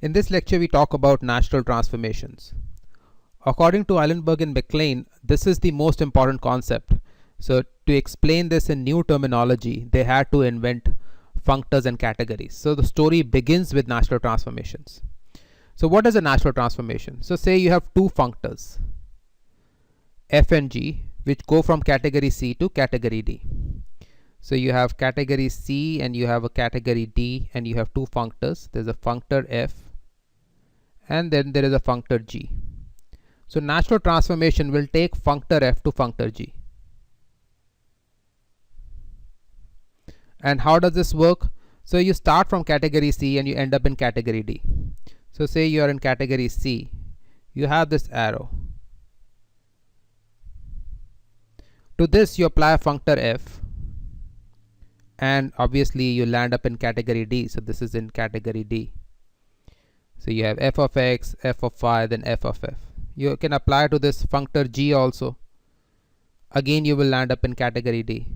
In this lecture, we talk about natural transformations. According to Eilenberg and MacLean, this is the most important concept. So to explain this in new terminology, they had to invent functors and categories. So the story begins with natural transformations. So what is a natural transformation? So say you have two functors, f and g, which go from category C to category D. So you have category C and you have a category D, and you have two functors. There's a functor f and then there is a functor g. So natural transformation will take functor f to functor g. And how does this work? So you start from category C and you end up in category D. So say you are in category C, you have this arrow. To this you apply a functor f, and obviously you land up in category D. So this is in category D. So you have f of x, f of y, then f of f. You can apply to this functor g also. Again you will land up in category D.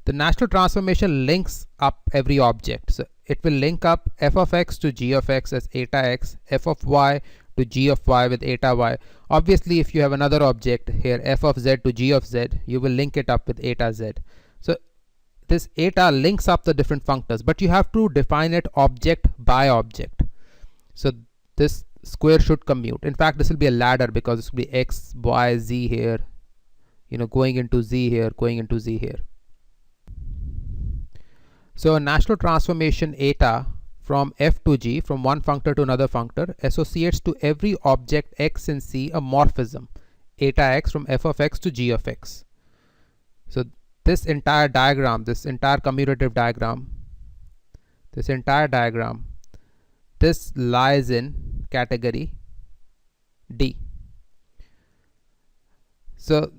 The natural transformation links up every object. So it will link up f of x to g of x as eta x, f of y to g of y with eta y. Obviously if you have another object here, f of z to g of z, you will link it up with eta z. So this eta links up the different functors, but you have to define it object by object. So this square should commute. In fact, this will be a ladder because this will be x, y, z here, going into z here, going into z here. So a natural transformation eta from f to g, from one functor to another functor, associates to every object x in C a morphism, eta x from f of x to g of x. So this entire diagram, this entire commutative diagram, this lies in category D. So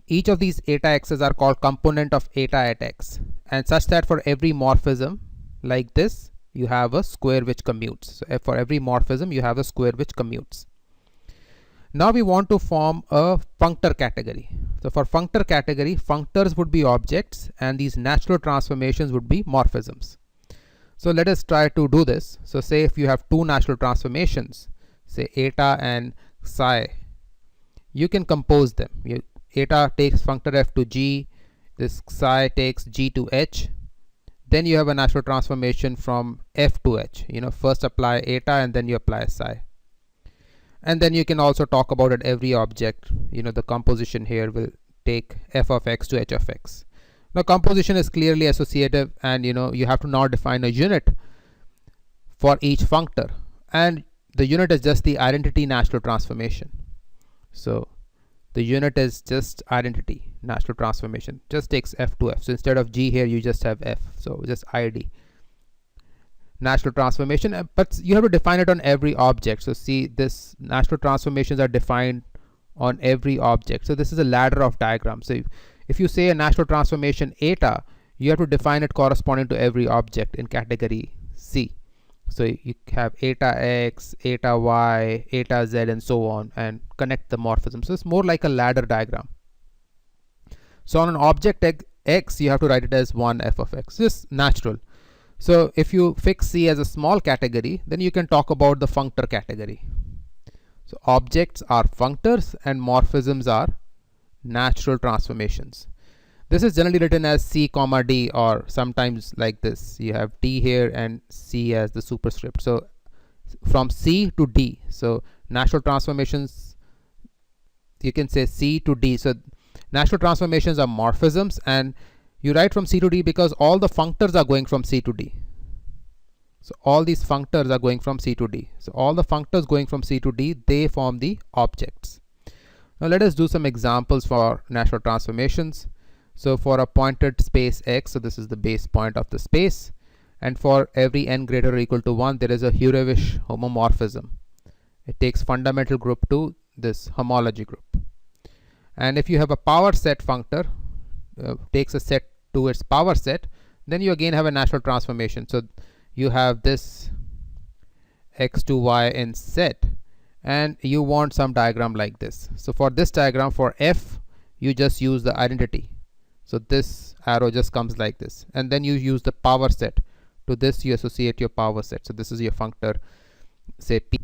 each of these eta x's are called component of eta at x, and such that for every morphism like this, you have a square which commutes. So for every morphism, you have a square which commutes. Now we want to form a functor category. So for functor category, functors would be objects and these natural transformations would be morphisms. So let us try to do this. So say if you have two natural transformations, say eta and psi, you can compose them. Eta takes functor f to g, this psi takes g to h. Then you have a natural transformation from f to h. First apply eta and then you apply psi. And then you can also talk about it every object. The composition here will take f of x to h of x. Now composition is clearly associative, and you have to now define a unit for each functor, and the unit is just the identity natural transformation. So the unit is just identity natural transformation, just takes f to f. So instead of g here, you just have f. So just id natural transformation, but you have to define it on every object. So see, this natural transformations are defined on every object. So this is a ladder of diagrams. So if you say a natural transformation eta, you have to define it corresponding to every object in category C. So you have eta x, eta y, eta z, and so on, and connect the morphism. So it's more like a ladder diagram. So on an object x, you have to write it as 1 f of x. This is natural. So if you fix C as a small category, then you can talk about the functor category. So objects are functors and morphisms are natural transformations. This is generally written as C comma D, or sometimes like this. You have D here and C as the superscript. So from C to D. So natural transformations, you can say C to D. So natural transformations are morphisms, and you write from C to D because all the functors are going from C to D. So all these functors are going from C to D. So all the functors going from C to D, they form the objects. Now let us do some examples for natural transformations. So for a pointed space X, so this is the base point of the space, and for every n greater or equal to 1, there is a Hurewicz homomorphism. It takes fundamental group to this homology group. And if you have a power set functor, takes a set to its power set, then you again have a natural transformation. So you have this x to y in set, and you want some diagram like this. So for this diagram, for f, you just use the identity. So this arrow just comes like this, and then you use the power set To this you associate your power set. So this is your functor, say P.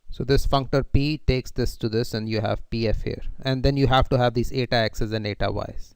So this functor P takes this to this, and you have PF here. And then you have to have these eta x's and eta y's.